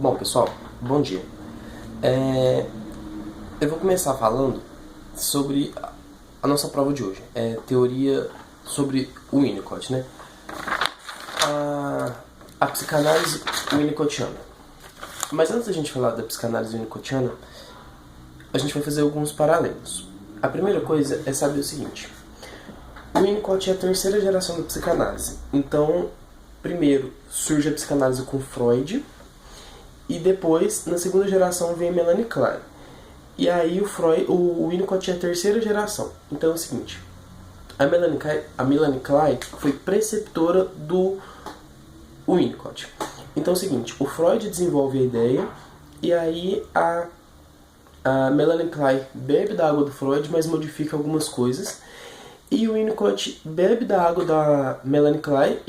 Bom, pessoal, bom dia. Eu vou começar falando sobre a nossa prova de hoje. Teoria sobre o Winnicott, né? A psicanálise winnicottiana. Mas antes da gente falar da psicanálise winnicottiana, a gente vai fazer alguns paralelos. A primeira coisa é saber o seguinte. O Winnicott é a terceira geração da psicanálise. Então, primeiro surge a psicanálise com Freud, e depois, na segunda geração, vem a Melanie Klein. E aí o Winnicott é a terceira geração. Então é o seguinte, a Melanie Klein foi preceptora do Winnicott. Então é o seguinte, o Freud desenvolve a ideia, e aí a Melanie Klein bebe da água do Freud, mas modifica algumas coisas. E o Winnicott bebe da água da Melanie Klein,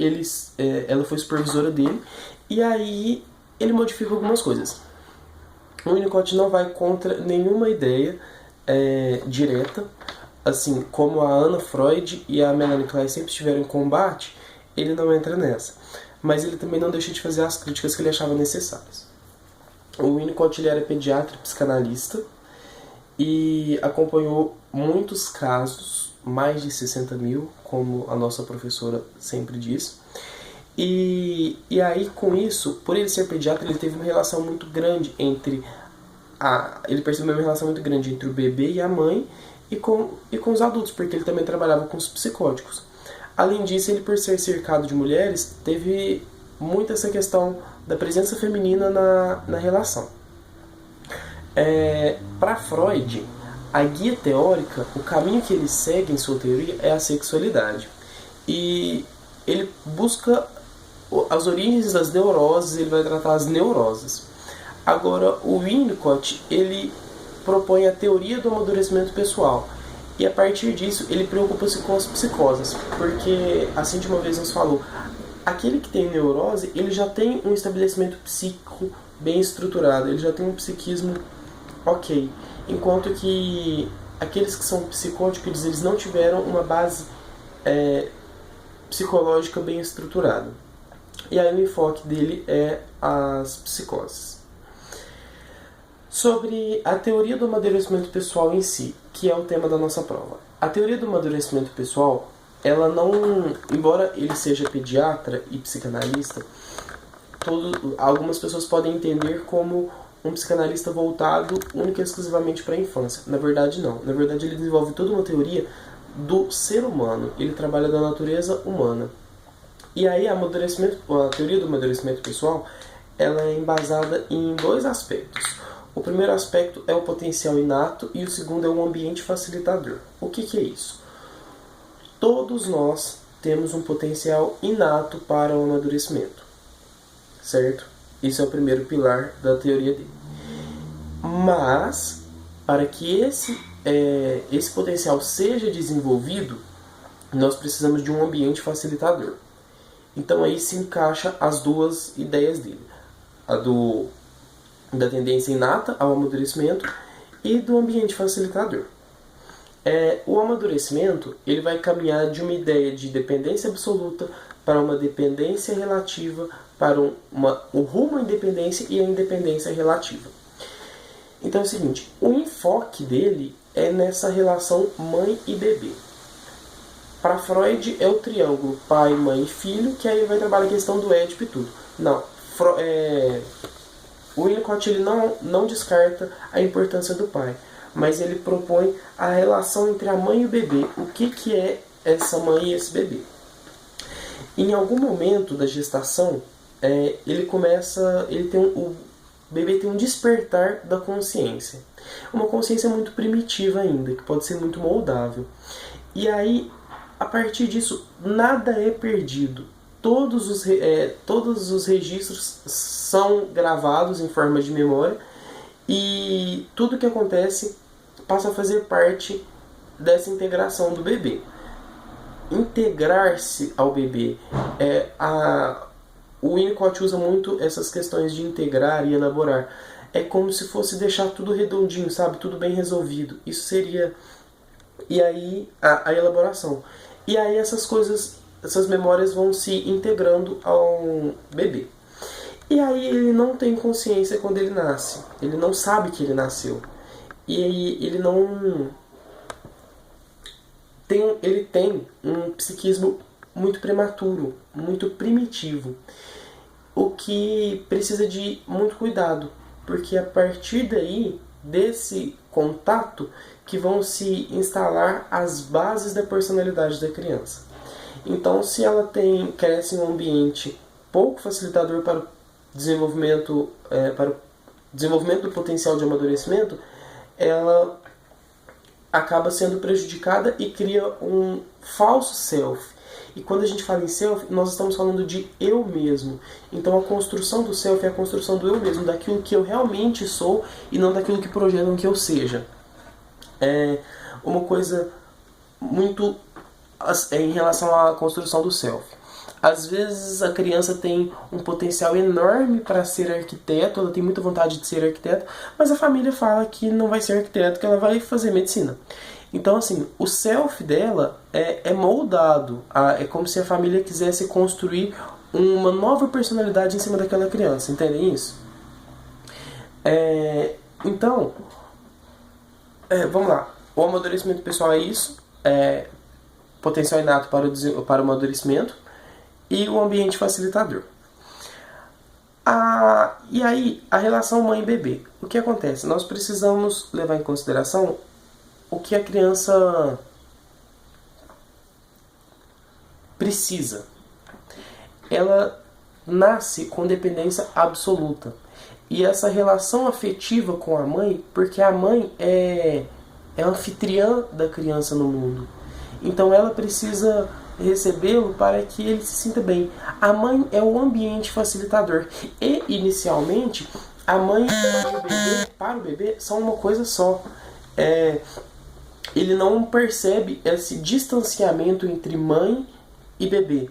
ela foi supervisora dele, e aí ele modifica algumas coisas. O Winnicott não vai contra nenhuma ideia direta, assim como a Anna Freud e a Melanie Klein sempre estiveram em combate, ele não entra nessa. Mas ele também não deixa de fazer as críticas que ele achava necessárias. O Winnicott ele era pediatra e psicanalista e acompanhou muitos casos, mais de 60 mil, como a nossa professora sempre diz. E aí, com isso, por ele ser pediatra, ele teve uma relação muito grande ele percebeu uma relação muito grande entre o bebê e a mãe e com os adultos, porque ele também trabalhava com os psicóticos. Além disso, ele, por ser cercado de mulheres, teve muito essa questão da presença feminina na relação. Para Freud, a guia teórica, o caminho que ele segue em sua teoria é a sexualidade. E ele busca as origens das neuroses, ele vai tratar as neuroses. Agora, o Winnicott, ele propõe a teoria do amadurecimento pessoal. E a partir disso, ele preocupa-se com as psicoses. Porque, assim de uma vez nos falou, aquele que tem neurose, ele já tem um estabelecimento psíquico bem estruturado, ele já tem um psiquismo ok. Enquanto que aqueles que são psicóticos, eles não tiveram uma base psicológica bem estruturada. E aí o enfoque dele é as psicoses. Sobre a teoria do amadurecimento pessoal em si, que é o tema da nossa prova. A teoria do amadurecimento pessoal, ela não, embora ele seja pediatra e psicanalista, algumas pessoas podem entender como um psicanalista voltado única e exclusivamente para a infância. Na verdade, não. Na verdade, ele desenvolve toda uma teoria do ser humano. Ele trabalha da natureza humana. E aí a teoria do amadurecimento pessoal, ela é embasada em dois aspectos. O primeiro aspecto é o potencial inato e o segundo é o ambiente facilitador. O que é isso? Todos nós temos um potencial inato para o amadurecimento, certo? Isso é o primeiro pilar da teoria dele. Mas, para que esse potencial seja desenvolvido, nós precisamos de um ambiente facilitador. Então aí se encaixa as duas ideias dele. Da tendência inata ao amadurecimento e do ambiente facilitador. O amadurecimento ele vai caminhar de uma ideia de dependência absoluta para uma dependência relativa, para o rumo à independência e a independência relativa. Então é o seguinte, o enfoque dele é nessa relação mãe e bebê. Para Freud é o triângulo pai, mãe e filho, que aí vai trabalhar a questão do Édipo e tudo. Não, o Winnicott ele não descarta a importância do pai, mas ele propõe a relação entre a mãe e o bebê. O que é essa mãe e esse bebê? Em algum momento da gestação, o bebê tem um despertar da consciência. Uma consciência muito primitiva ainda, que pode ser muito moldável. E aí, a partir disso, nada é perdido. Todos os registros são gravados em forma de memória e tudo que acontece passa a fazer parte dessa integração do bebê. Integrar-se ao bebê. O Winnicott usa muito essas questões de integrar e elaborar. É como se fosse deixar tudo redondinho, sabe? Tudo bem resolvido. Isso seria... E aí, a elaboração. E aí essas memórias vão se integrando ao bebê. E aí ele não tem consciência quando ele nasce. Ele não sabe que ele nasceu. E aí ele não... ele tem um psiquismo muito prematuro, muito primitivo. O que precisa de muito cuidado. Porque a partir daí, desse contato, que vão se instalar as bases da personalidade da criança. Então, se ela cresce em um ambiente pouco facilitador para o desenvolvimento do potencial de amadurecimento, ela acaba sendo prejudicada e cria um falso self. E quando a gente fala em self, nós estamos falando de eu mesmo. Então a construção do self é a construção do eu mesmo, daquilo que eu realmente sou e não daquilo que projetam que eu seja. É uma coisa muito em relação à construção do self. Às vezes a criança tem um potencial enorme para ser arquiteto, ela tem muita vontade de ser arquiteto, mas a família fala que não vai ser arquiteto, que ela vai fazer medicina. Então, assim, o self dela é moldado. É como se a família quisesse construir uma nova personalidade em cima daquela criança. Entendem isso? Então, vamos lá. O amadurecimento pessoal é isso. Potencial inato para o amadurecimento. E o ambiente facilitador. E aí, a relação mãe-bebê. O que acontece? Nós precisamos levar em consideração o que a criança precisa. Ela nasce com dependência absoluta. E essa relação afetiva com a mãe, porque a mãe é anfitriã da criança no mundo. Então ela precisa recebê-lo para que ele se sinta bem. A mãe é o ambiente facilitador. E, inicialmente, a mãe e o bebê, para o bebê, são uma coisa só. Ele não percebe esse distanciamento entre mãe e bebê.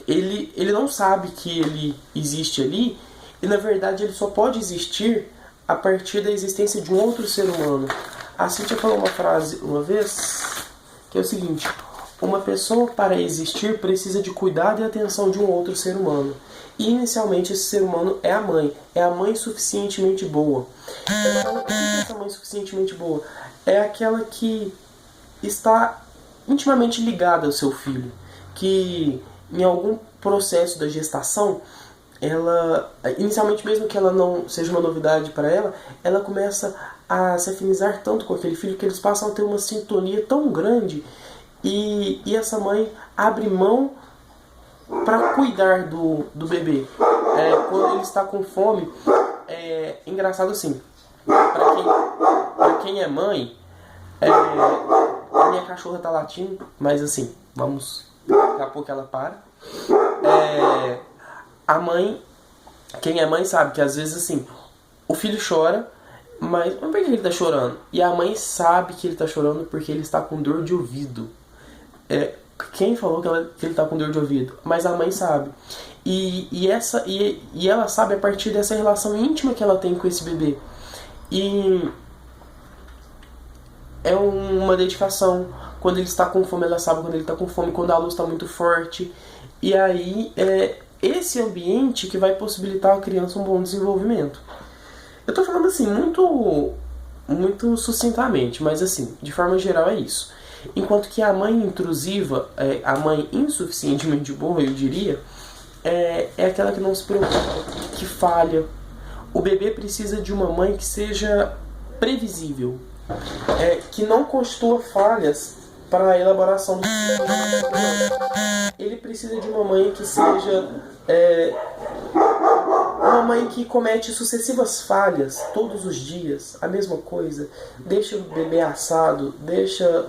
Ele não sabe que ele existe ali, e na verdade ele só pode existir a partir da existência de um outro ser humano. A Cíntia falou uma frase uma vez, que é o seguinte: uma pessoa para existir precisa de cuidado e atenção de um outro ser humano. E inicialmente esse ser humano é a mãe. É a mãe suficientemente boa. Então, o que é essa mãe suficientemente boa? É aquela que está intimamente ligada ao seu filho. Que em algum processo da gestação, ela, inicialmente mesmo que ela não seja uma novidade para ela, ela começa a se afinizar tanto com aquele filho que eles passam a ter uma sintonia tão grande. E essa mãe abre mão para cuidar do bebê. Quando ele está com fome, é engraçado assim. Para quem é mãe, a minha cachorra tá latindo, mas assim, daqui a pouco ela para. A mãe, quem é mãe sabe que às vezes assim, o filho chora, mas por que ele está chorando? E a mãe sabe que ele está chorando porque ele está com dor de ouvido. Quem falou que ele está com dor de ouvido? Mas a mãe sabe. E ela sabe a partir dessa relação íntima que ela tem com esse bebê. E é uma dedicação. Quando ele está com fome, ela sabe quando ele está com fome, quando a luz está muito forte. E aí é esse ambiente que vai possibilitar à criança um bom desenvolvimento. Eu estou falando assim muito sucintamente, mas assim, de forma geral é isso. Enquanto que a mãe intrusiva, a mãe insuficientemente boa, eu diria, é aquela que não se preocupa, que falha. O bebê precisa de uma mãe que seja previsível, que não constitua falhas para a elaboração do sistema. Ele precisa de uma mãe que seja uma mãe que comete sucessivas falhas todos os dias, a mesma coisa, deixa o bebê assado,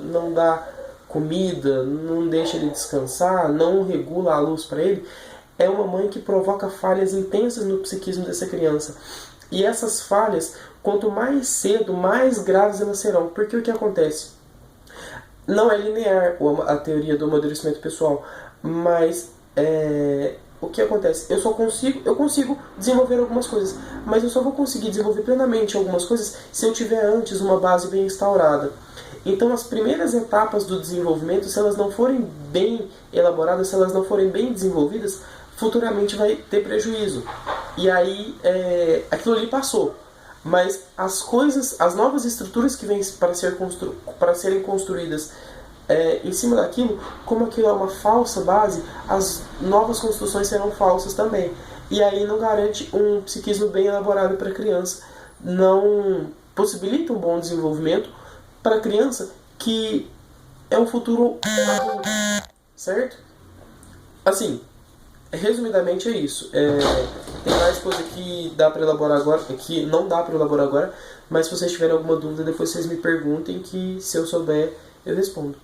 não dá comida, não deixa ele descansar, não regula a luz para ele. É uma mãe que provoca falhas intensas no psiquismo dessa criança. E essas falhas, quanto mais cedo, mais graves elas serão. Porque o que acontece? Não é linear a teoria do amadurecimento pessoal, mas o que acontece? Eu consigo desenvolver algumas coisas, mas eu só vou conseguir desenvolver plenamente algumas coisas se eu tiver antes uma base bem instaurada. Então as primeiras etapas do desenvolvimento, se elas não forem bem elaboradas, se elas não forem bem desenvolvidas, futuramente vai ter prejuízo. E aí aquilo ali passou. Mas as coisas, as novas estruturas que vêm para serem construídas em cima daquilo, como aquilo é uma falsa base, as novas construções serão falsas também. E aí não garante um psiquismo bem elaborado para a criança, não possibilita um bom desenvolvimento para a criança que é um futuro adulto, certo? Assim, resumidamente é isso. Tem mais coisa que dá para elaborar agora, que não dá para elaborar agora, mas se vocês tiverem alguma dúvida, depois vocês me perguntem que se eu souber, eu respondo.